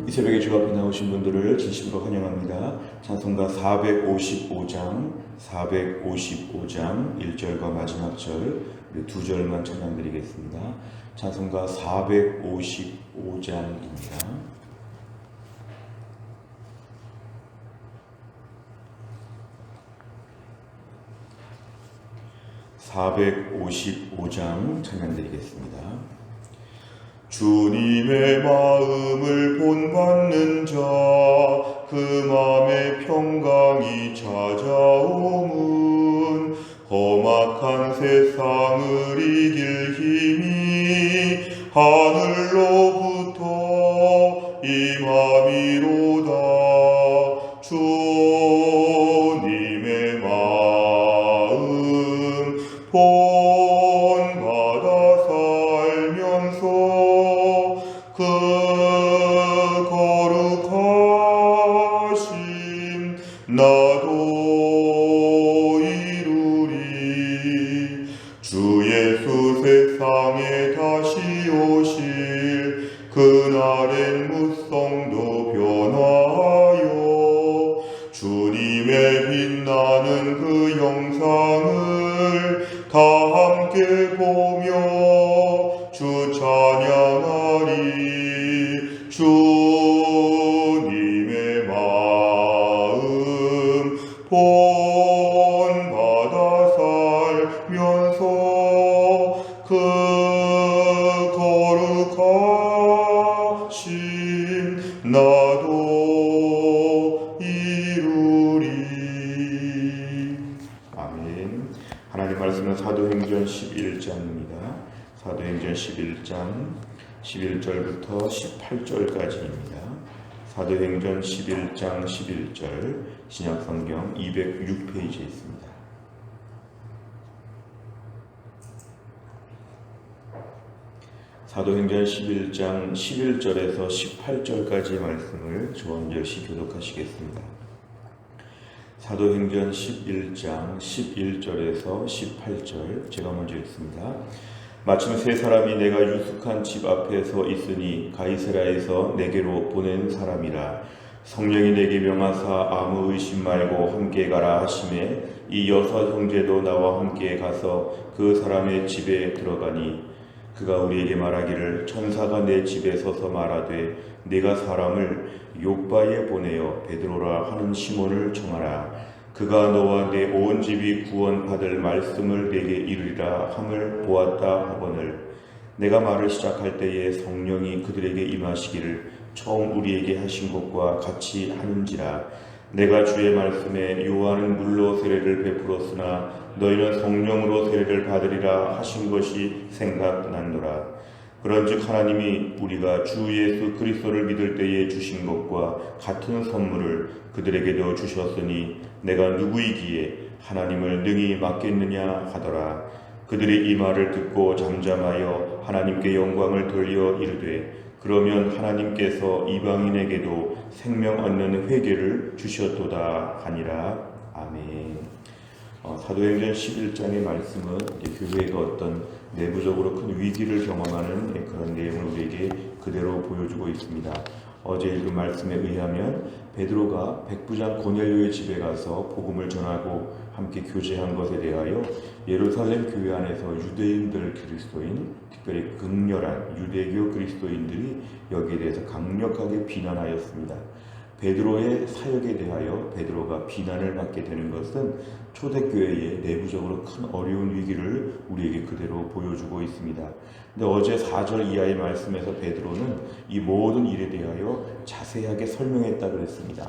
이 새벽에 주 앞에 나오신 분들을 진심으로 환영합니다. 찬송가 455장 1절과 마지막 절 두 절만 찬양드리겠습니다. 찬송가 455장입니다. 455장 찬양드리겠습니다. 주님의 마음을 본받는 자, 그 마음의 평강이 찾아오문 험악한 세상을 이길 힘이 하늘로부터 임함이로다. 주님의 마음 본받아 살면서 그 거룩하심 나도 이루리. 주 예수 세상에 다시 오실 그날엔 무성도 변화하여 주님의 빛나는 그 영상을 다 함께 보며 주 찬양하리. 주님의 마음 본받아 살면서 그 거룩하심 나도 이루리. 아멘. 하나님 말씀은 사도행전 11장입니다. 사도행전 11장 11절부터 18절까지입니다. 사도행전 11장 11절 신약성경 206페이지에 있습니다. 사도행전 11장 11절에서 18절까지의 말씀을 저와 역시 교독하시겠습니다. 사도행전 11장 11절에서 18절 제가 먼저 읽습니다. 마침 세 사람이 내가 유숙한 집 앞에 서 있으니 가이사랴에서 내게로 보낸 사람이라. 성령이 내게 명하사 아무 의심 말고 함께 가라 하시매 이 여섯 형제도 나와 함께 가서 그 사람의 집에 들어가니 그가 우리에게 말하기를 천사가 내 집에 서서 말하되 네가 사람을 욥바에 보내어 베드로라 하는 시몬을 청하라. 그가 너와 내 온 집이 구원받을 말씀을 내게 이르리라 함을 보았다 하거늘 내가 말을 시작할 때에 성령이 그들에게 임하시기를 처음 우리에게 하신 것과 같이 하는지라. 내가 주의 말씀에 요한은 물로 세례를 베풀었으나 너희는 성령으로 세례를 받으리라 하신 것이 생각난노라. 그런즉 하나님이 우리가 주 예수 그리스도를 믿을 때에 주신 것과 같은 선물을 그들에게도 주셨으니 내가 누구이기에 하나님을 능히 맡겠느냐 하더라. 그들이 이 말을 듣고 잠잠하여 하나님께 영광을 돌려 이르되 그러면 하나님께서 이방인에게도 생명 얻는 회개를 주셨도다 하니라. 아멘. 사도행전 11장의 말씀은 교회가 어떤 내부적으로 큰 위기를 경험하는 그런 내용을 우리에게 그대로 보여주고 있습니다. 어제 읽은 말씀에 의하면 베드로가 백부장 고넬료의 집에 가서 복음을 전하고 함께 교제한 것에 대하여 예루살렘 교회 안에서 유대인들 그리스도인, 특별히 극렬한 유대교 그리스도인들이 여기에 대해서 강력하게 비난하였습니다. 베드로의 사역에 대하여 베드로가 비난을 받게 되는 것은 초대교회의 내부적으로 큰 어려운 위기를 우리에게 그대로 보여주고 있습니다. 근데 어제 4절 이하의 말씀에서 베드로는 이 모든 일에 대하여 자세하게 설명했다 그랬습니다.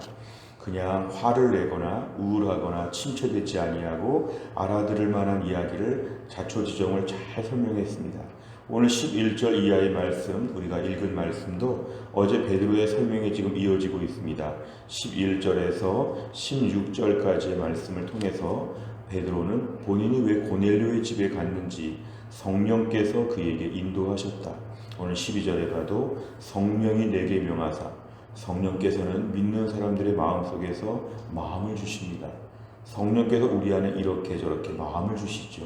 그냥 화를 내거나 우울하거나 침체되지 아니하고 알아들을 만한 이야기를 자초지종을 잘 설명했습니다. 오늘 11절 이하의 말씀, 우리가 읽은 말씀도 어제 베드로의 설명이 지금 이어지고 있습니다. 11절에서 16절까지의 말씀을 통해서 베드로는 본인이 왜 고넬료의 집에 갔는지 성령께서 그에게 인도하셨다. 오늘 12절에 봐도 성령이 내게 명하사, 성령께서는 믿는 사람들의 마음속에서 마음을 주십니다. 성령께서 우리 안에 이렇게 저렇게 마음을 주시죠.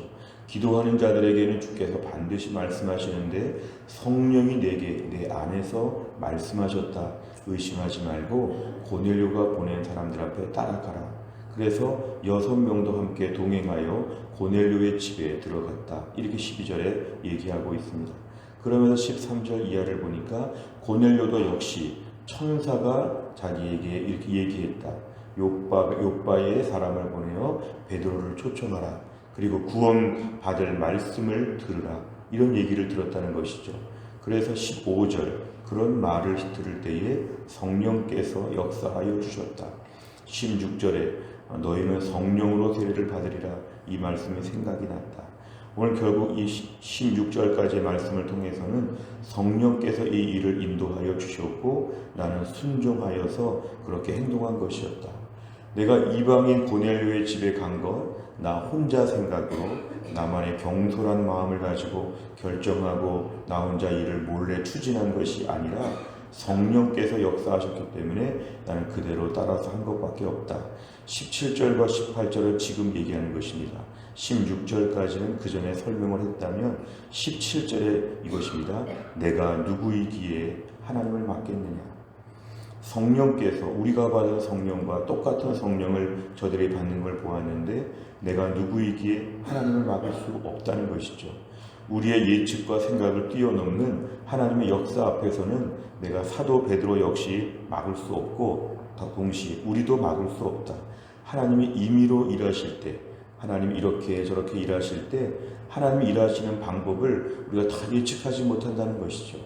기도하는 자들에게는 주께서 반드시 말씀하시는데 성령이 내게 내 안에서 말씀하셨다. 의심하지 말고 고넬료가 보낸 사람들 앞에 따라가라. 그래서 6명도 함께 동행하여 고넬료의 집에 들어갔다. 이렇게 12절에 얘기하고 있습니다. 그러면서 13절 이하를 보니까 고넬료도 역시 천사가 자기에게 이렇게 얘기했다. 욥바의 사람을 보내어 베드로를 초청하라. 그리고 구원받을 말씀을 들으라. 이런 얘기를 들었다는 것이죠. 그래서 15절 그런 말을 들을 때에 성령께서 역사하여 주셨다. 16절에 너희는 성령으로 세례를 받으리라. 이 말씀이 생각이 났다. 오늘 결국 이 16절까지의 말씀을 통해서는 성령께서 이 일을 인도하여 주셨고 나는 순종하여서 그렇게 행동한 것이었다. 내가 이방인 고넬료의 집에 간 것 나 혼자 생각으로 나만의 경솔한 마음을 가지고 결정하고 나 혼자 일을 몰래 추진한 것이 아니라 성령께서 역사하셨기 때문에 나는 그대로 따라서 한 것밖에 없다. 17절과 18절은 지금 얘기하는 것입니다. 16절까지는 그 전에 설명을 했다면 17절에 이것입니다. 내가 누구이기에 하나님을 맡겠느냐. 성령께서 우리가 받은 성령과 똑같은 성령을 저들이 받는 걸 보았는데 내가 누구이기에 하나님을 막을 수 없다는 것이죠. 우리의 예측과 생각을 뛰어넘는 하나님의 역사 앞에서는 내가 사도 베드로 역시 막을 수 없고 동시에 우리도 막을 수 없다. 하나님이 임의로 일하실 때 하나님이 이렇게 저렇게 일하실 때 하나님이 일하시는 방법을 우리가 다 예측하지 못한다는 것이죠.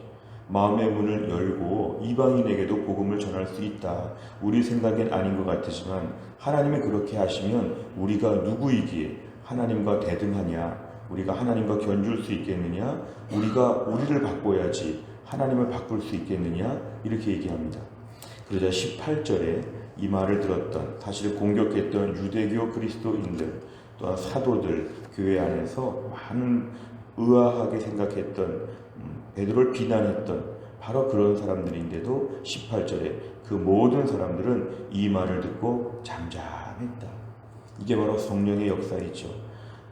마음의 문을 열고 이방인에게도 복음을 전할 수 있다. 우리 생각엔 아닌 것 같지만 하나님이 그렇게 하시면 우리가 누구이기에 하나님과 대등하냐? 우리가 하나님과 견줄 수 있겠느냐? 우리가 우리를 바꿔야지 하나님을 바꿀 수 있겠느냐? 이렇게 얘기합니다. 그러자 18절에 이 말을 들었던 사실 공격했던 유대교 그리스도인들 또한 사도들 교회 안에서 많은 의아하게 생각했던 베드로를 비난했던 바로 그런 사람들인데도 18절에 그 모든 사람들은 이 말을 듣고 잠잠했다. 이게 바로 성령의 역사이죠.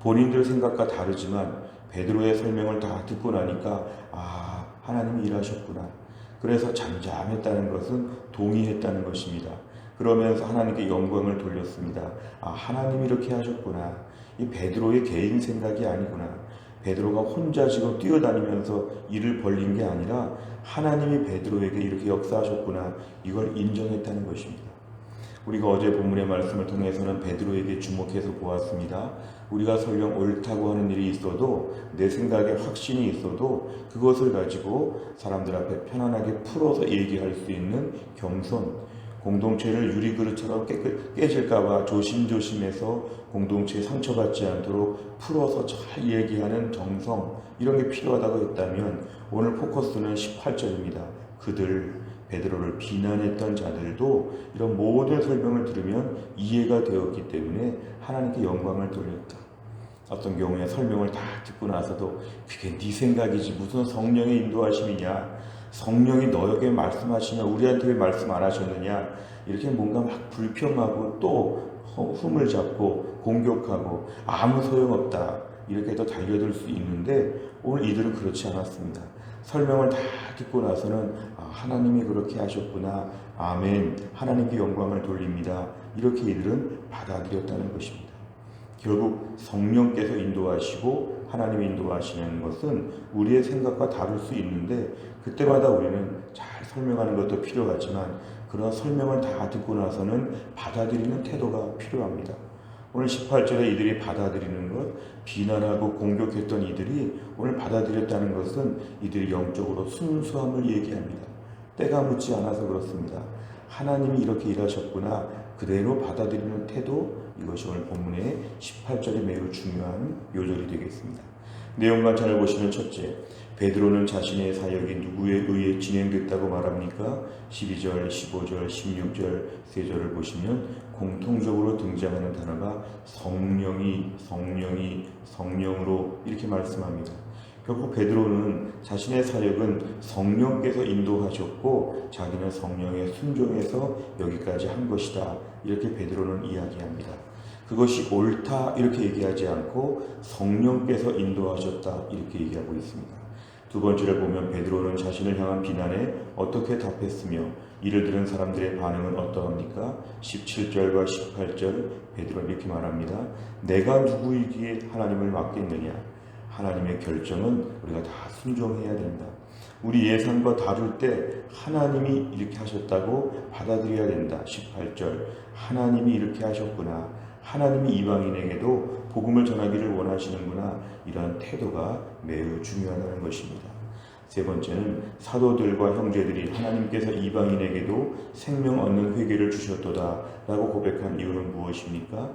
본인들 생각과 다르지만 베드로의 설명을 다 듣고 나니까 하나님이 일하셨구나. 그래서 잠잠했다는 것은 동의했다는 것입니다. 그러면서 하나님께 영광을 돌렸습니다. 하나님이 이렇게 하셨구나. 이 베드로의 개인 생각이 아니구나. 베드로가 혼자 지금 뛰어다니면서 일을 벌린 게 아니라 하나님이 베드로에게 이렇게 역사하셨구나. 이걸 인정했다는 것입니다. 우리가 어제 본문의 말씀을 통해서는 베드로에게 주목해서 보았습니다. 우리가 설령 옳다고 하는 일이 있어도 내 생각에 확신이 있어도 그것을 가지고 사람들 앞에 편안하게 풀어서 얘기할 수 있는 겸손, 공동체를 유리그릇처럼 깨질까봐 조심조심해서 공동체에 상처받지 않도록 풀어서 잘 얘기하는 정성, 이런 게 필요하다고 했다면 오늘 포커스는 18절입니다. 그들 베드로를 비난했던 자들도 이런 모든 설명을 들으면 이해가 되었기 때문에 하나님께 영광을 돌렸다. 어떤 경우에 설명을 다 듣고 나서도 그게 네 생각이지 무슨 성령의 인도하심이냐, 성령이 너에게 말씀하시냐, 우리한테 왜 말씀 안 하셨느냐, 이렇게 뭔가 막 불평하고 또 흠을 잡고 공격하고 아무 소용없다 이렇게 또 달려들 수 있는데 오늘 이들은 그렇지 않았습니다. 설명을 다 듣고 나서는 하나님이 그렇게 하셨구나, 아멘, 하나님께 영광을 돌립니다, 이렇게 이들은 받아들였다는 것입니다. 결국 성령께서 인도하시고 하나님이 인도하시는 것은 우리의 생각과 다를 수 있는데 그때마다 우리는 잘 설명하는 것도 필요하지만 그런 설명을 다 듣고 나서는 받아들이는 태도가 필요합니다. 오늘 18절에 이들이 받아들이는 것, 비난하고 공격했던 이들이 오늘 받아들였다는 것은 이들이 영적으로 순수함을 얘기합니다. 때가 묻지 않아서 그렇습니다. 하나님이 이렇게 일하셨구나, 그대로 받아들이는 태도, 이것이 오늘 본문의 18절에 매우 중요한 요절이 되겠습니다. 내용 관찰을 보시면 첫째, 베드로는 자신의 사역이 누구에 의해 진행됐다고 말합니까? 12절, 15절, 16절, 3절을 보시면 공통적으로 등장하는 단어가 성령으로 이렇게 말씀합니다. 결국 베드로는 자신의 사역은 성령께서 인도하셨고 자기는 성령에 순종해서 여기까지 한 것이다. 이렇게 베드로는 이야기합니다. 그것이 옳다 이렇게 얘기하지 않고 성령께서 인도하셨다 이렇게 얘기하고 있습니다. 두 번째를 보면 베드로는 자신을 향한 비난에 어떻게 답했으며 이를 들은 사람들의 반응은 어떠합니까? 17절과 18절 베드로는 이렇게 말합니다. 내가 누구이기에 하나님을 맡겠느냐? 하나님의 결정은 우리가 다 순종해야 된다. 우리 예상과 다를 때 하나님이 이렇게 하셨다고 받아들여야 된다. 18절 하나님이 이렇게 하셨구나. 하나님이 이방인에게도 복음을 전하기를 원하시는구나. 이러한 태도가 매우 중요하다는 것입니다. 세 번째는 사도들과 형제들이 하나님께서 이방인에게도 생명 얻는 회개를 주셨도다 라고 고백한 이유는 무엇입니까?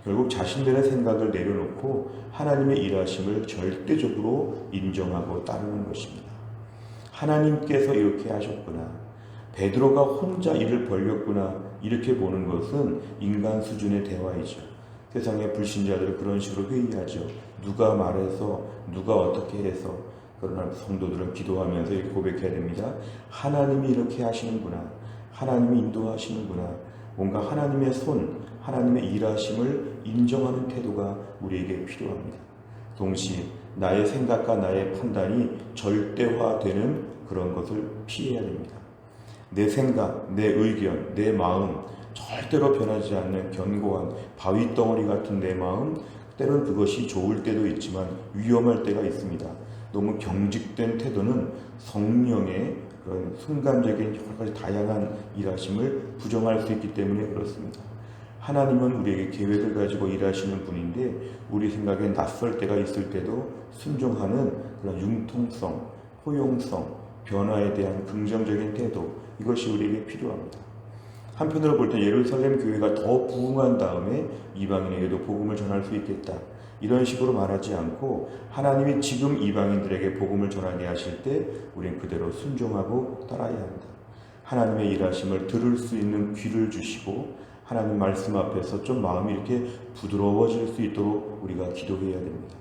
결국 자신들의 생각을 내려놓고 하나님의 일하심을 절대적으로 인정하고 따르는 것입니다. 하나님께서 이렇게 하셨구나. 베드로가 혼자 일을 벌렸구나. 이렇게 보는 것은 인간 수준의 대화이죠. 세상의 불신자들은 그런 식으로 회의하죠. 누가 말해서 누가 어떻게 해서. 그러나 성도들은 기도하면서 이렇게 고백해야 됩니다. 하나님이 이렇게 하시는구나. 하나님이 인도하시는구나. 뭔가 하나님의 손, 하나님의 일하심을 인정하는 태도가 우리에게 필요합니다. 동시에 나의 생각과 나의 판단이 절대화되는 그런 것을 피해야 됩니다. 내 생각, 내 의견, 내 마음, 절대로 변하지 않는 견고한 바위덩어리 같은 내 마음, 때로는 그것이 좋을 때도 있지만 위험할 때가 있습니다. 너무 경직된 태도는 성령의 그런 순간적인 여러 가지 다양한 일하심을 부정할 수 있기 때문에 그렇습니다. 하나님은 우리에게 계획을 가지고 일하시는 분인데 우리 생각에 낯설 때가 있을 때도 순종하는 그런 융통성, 포용성, 변화에 대한 긍정적인 태도, 이것이 우리에게 필요합니다. 한편으로 볼 때 예루살렘 교회가 더 부흥한 다음에 이방인에게도 복음을 전할 수 있겠다. 이런 식으로 말하지 않고 하나님이 지금 이방인들에게 복음을 전하게 하실 때 우리는 그대로 순종하고 따라야 합니다. 하나님의 일하심을 들을 수 있는 귀를 주시고 하나님 말씀 앞에서 좀 마음이 이렇게 부드러워질 수 있도록 우리가 기도해야 됩니다.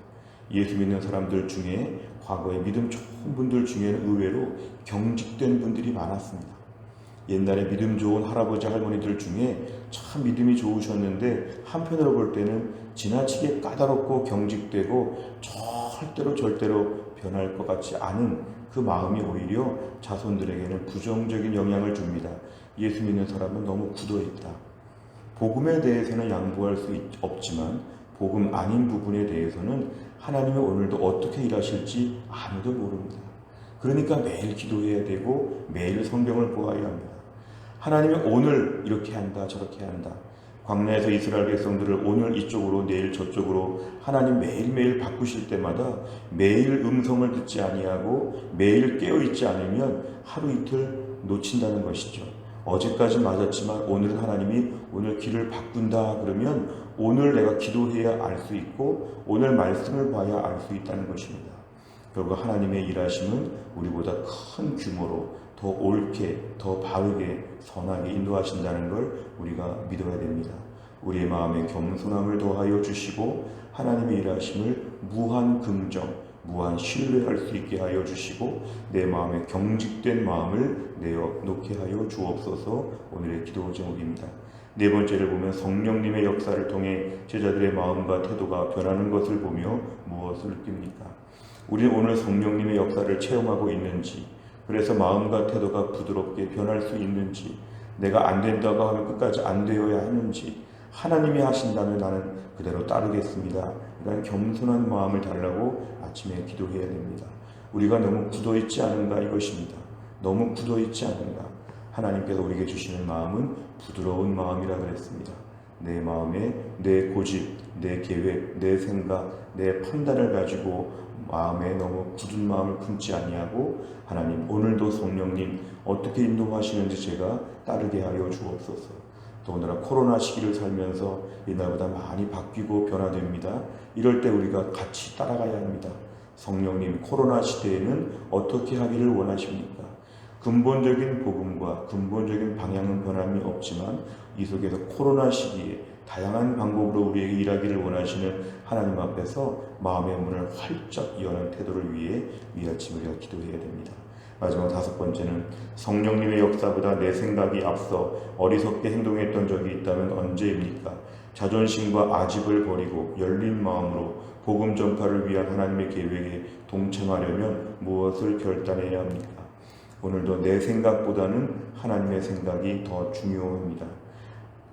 예수 믿는 사람들 중에 과거에 믿음 좋은 분들 중에는 의외로 경직된 분들이 많았습니다. 옛날에 믿음 좋은 할아버지 할머니들 중에 참 믿음이 좋으셨는데 한편으로 볼 때는 지나치게 까다롭고 경직되고 절대로 변할 것 같지 않은 그 마음이 오히려 자손들에게는 부정적인 영향을 줍니다. 예수 믿는 사람은 너무 굳어있다. 복음에 대해서는 양보할 수 없지만 복음 아닌 부분에 대해서는 하나님이 오늘도 어떻게 일하실지 아무도 모릅니다. 그러니까 매일 기도해야 되고 매일 성경을 보아야 합니다. 하나님이 오늘 이렇게 한다 저렇게 한다. 광야에서 이스라엘 백성들을 오늘 이쪽으로 내일 저쪽으로 하나님 매일매일 바꾸실 때마다 매일 음성을 듣지 아니하고 매일 깨어있지 않으면 하루 이틀 놓친다는 것이죠. 어제까지 맞았지만 오늘은 하나님이 오늘 길을 바꾼다 그러면 오늘 내가 기도해야 알 수 있고 오늘 말씀을 봐야 알 수 있다는 것입니다. 결국 하나님의 일하심은 우리보다 큰 규모로 더 옳게, 더 바르게, 선하게 인도하신다는 걸 우리가 믿어야 됩니다. 우리의 마음에 겸손함을 더하여 주시고 하나님의 일하심을 무한 긍정, 무한 신뢰할 수 있게 하여 주시고 내 마음에 경직된 마음을 내어놓게 하여 주옵소서. 오늘의 기도 제목입니다. 네 번째를 보면 성령님의 역사를 통해 제자들의 마음과 태도가 변하는 것을 보며 무엇을 느낍니까? 우리는 오늘 성령님의 역사를 체험하고 있는지, 그래서 마음과 태도가 부드럽게 변할 수 있는지, 내가 안 된다고 하면 끝까지 안 되어야 하는지, 하나님이 하신다면 나는 그대로 따르겠습니다. 이런 겸손한 마음을 달라고 아침에 기도해야 됩니다. 우리가 너무 굳어있지 않은가 이것입니다. 너무 굳어있지 않은가. 하나님께서 우리에게 주시는 마음은 부드러운 마음이라 그랬습니다. 내 마음에 내 고집, 내 계획, 내 생각, 내 판단을 가지고 마음에 너무 굳은 마음을 품지 아니하고 하나님 오늘도 성령님 어떻게 인도하시는지 제가 따르게 하여 주옵소서. 더군다나 코로나 시기를 살면서 옛날보다 많이 바뀌고 변화됩니다. 이럴 때 우리가 같이 따라가야 합니다. 성령님 코로나 시대에는 어떻게 하기를 원하십니까? 근본적인 복음과 근본적인 방향은 변함이 없지만 이 속에서 코로나 시기에 다양한 방법으로 우리에게 일하기를 원하시는 하나님 앞에서 마음의 문을 활짝 여는 태도를 위해 이 아침 우리가 기도해야 됩니다. 마지막 다섯 번째는 성령님의 역사보다 내 생각이 앞서 어리석게 행동했던 적이 있다면 언제입니까? 자존심과 아집을 버리고 열린 마음으로 복음 전파를 위한 하나님의 계획에 동참하려면 무엇을 결단해야 합니까? 오늘도 내 생각보다는 하나님의 생각이 더 중요합니다.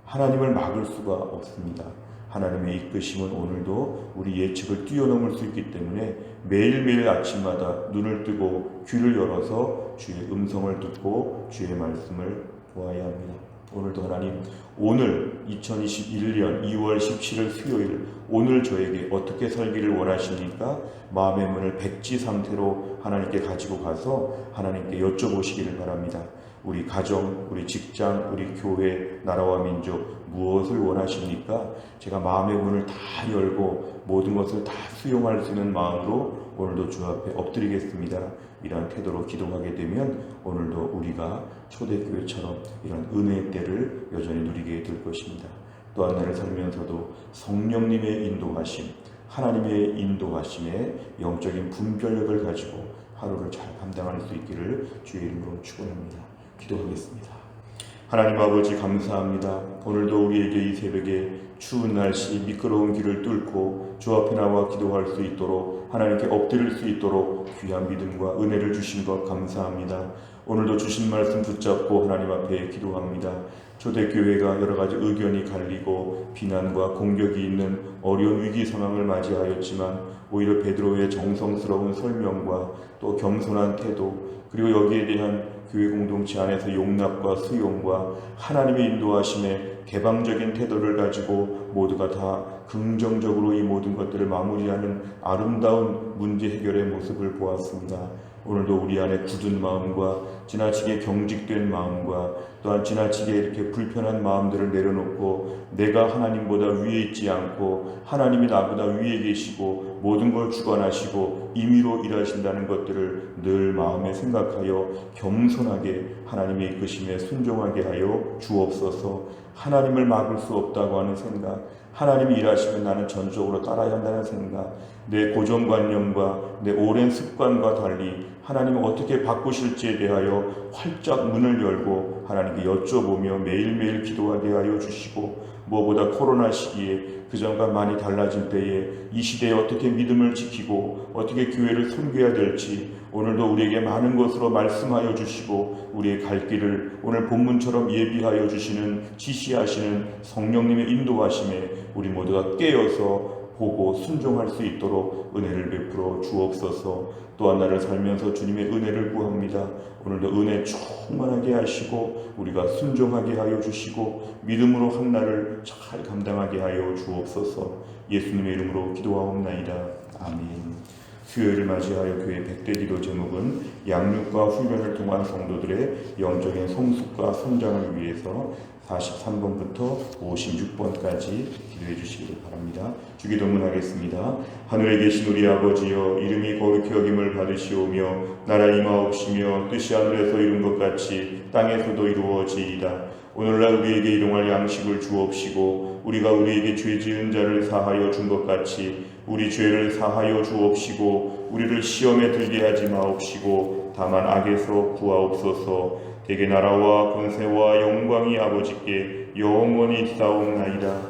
하나님을 막을 수가 없습니다. 하나님의 이끄심은 오늘도 우리 예측을 뛰어넘을 수 있기 때문에 매일매일 아침마다 눈을 뜨고 귀를 열어서 주의 음성을 듣고 주의 말씀을 보아야 합니다. 오늘도 하나님, 오늘 2021년 2월 17일 수요일, 오늘 저에게 어떻게 살기를 원하십니까? 마음의 문을 백지 상태로 하나님께 가지고 가서 하나님께 여쭤보시기를 바랍니다. 우리 가정, 우리 직장, 우리 교회, 나라와 민족 무엇을 원하십니까? 제가 마음의 문을 다 열고 모든 것을 다 수용할 수 있는 마음으로 오늘도 주 앞에 엎드리겠습니다. 이러한 태도로 기도하게 되면 오늘도 우리가 초대교회처럼 이런 은혜의 때를 여전히 누리게 될 것입니다. 또 한 날을 살면서도 성령님의 인도하심, 하나님의 인도하심에 영적인 분별력을 가지고 하루를 잘 감당할 수 있기를 주의 이름으로 축원합니다. 기도하겠습니다. 하나님 아버지 감사합니다. 오늘도 우리에게 이 새벽에 추운 날씨 미끄러운 길을 뚫고 주 앞에 나와 기도할 수 있도록 하나님께 엎드릴 수 있도록 귀한 믿음과 은혜를 주신 것 감사합니다. 오늘도 주신 말씀 붙잡고 하나님 앞에 기도합니다. 초대교회가 여러 가지 의견이 갈리고 비난과 공격이 있는 어려운 위기 상황을 맞이하였지만 오히려 베드로의 정성스러운 설명과 또 겸손한 태도 그리고 여기에 대한 교회 공동체 안에서 용납과 수용과 하나님의 인도하심에 개방적인 태도를 가지고 모두가 다 긍정적으로 이 모든 것들을 마무리하는 아름다운 문제 해결의 모습을 보았습니다. 오늘도 우리 안에 굳은 마음과 지나치게 경직된 마음과 또한 지나치게 이렇게 불편한 마음들을 내려놓고 내가 하나님보다 위에 있지 않고 하나님이 나보다 위에 계시고 모든 걸 주관하시고 임의로 일하신다는 것들을 늘 마음에 생각하여 겸손하게 하나님의 이끄심에 순종하게 하여 주옵소서. 하나님을 막을 수 없다고 하는 생각, 하나님이 일하시면 나는 전적으로 따라야 한다는 생각, 내 고정관념과 내 오랜 습관과 달리 하나님을 어떻게 바꾸실지에 대하여 활짝 문을 열고 하나님께 여쭤보며 매일매일 기도하게 하여 주시고 무엇보다 코로나 시기에 그전과 많이 달라진 때에 이 시대에 어떻게 믿음을 지키고 어떻게 교회를 섬겨야 될지 오늘도 우리에게 많은 것으로 말씀하여 주시고 우리의 갈 길을 오늘 본문처럼 예비하여 주시는 지시하시는 성령님의 인도하심에 우리 모두가 깨어서 보고 순종할 수 있도록 은혜를 베풀어 주옵소서. 또한 나를 살면서 주님의 은혜를 구합니다. 오늘도 은혜 충만하게 하시고 우리가 순종하게 하여 주시고 믿음으로 한 날을 잘 감당하게 하여 주옵소서. 예수님의 이름으로 기도하옵나이다. 아멘. 수요일을 맞이하여 교회 100대 기도 제목은 양육과 훈련을 통한 성도들의 영적인 성숙과 성장을 위해서 43번부터 56번까지 기도해 주시기 바랍니다. 주기도문 하겠습니다. 하늘에 계신 우리 아버지여, 이름이 거룩히 여김을 받으시오며 나라 임하옵시며 뜻이 하늘에서 이룬 것 같이 땅에서도 이루어지이다. 오늘날 우리에게 일용할 양식을 주옵시고 우리가 우리에게 죄 지은 자를 사하여 준 것 같이 우리 죄를 사하여 주옵시고 우리를 시험에 들게 하지 마옵시고 다만 악에서 구하옵소서. 대개 나라와 권세와 영광이 아버지께 영원히 있사옵나이다.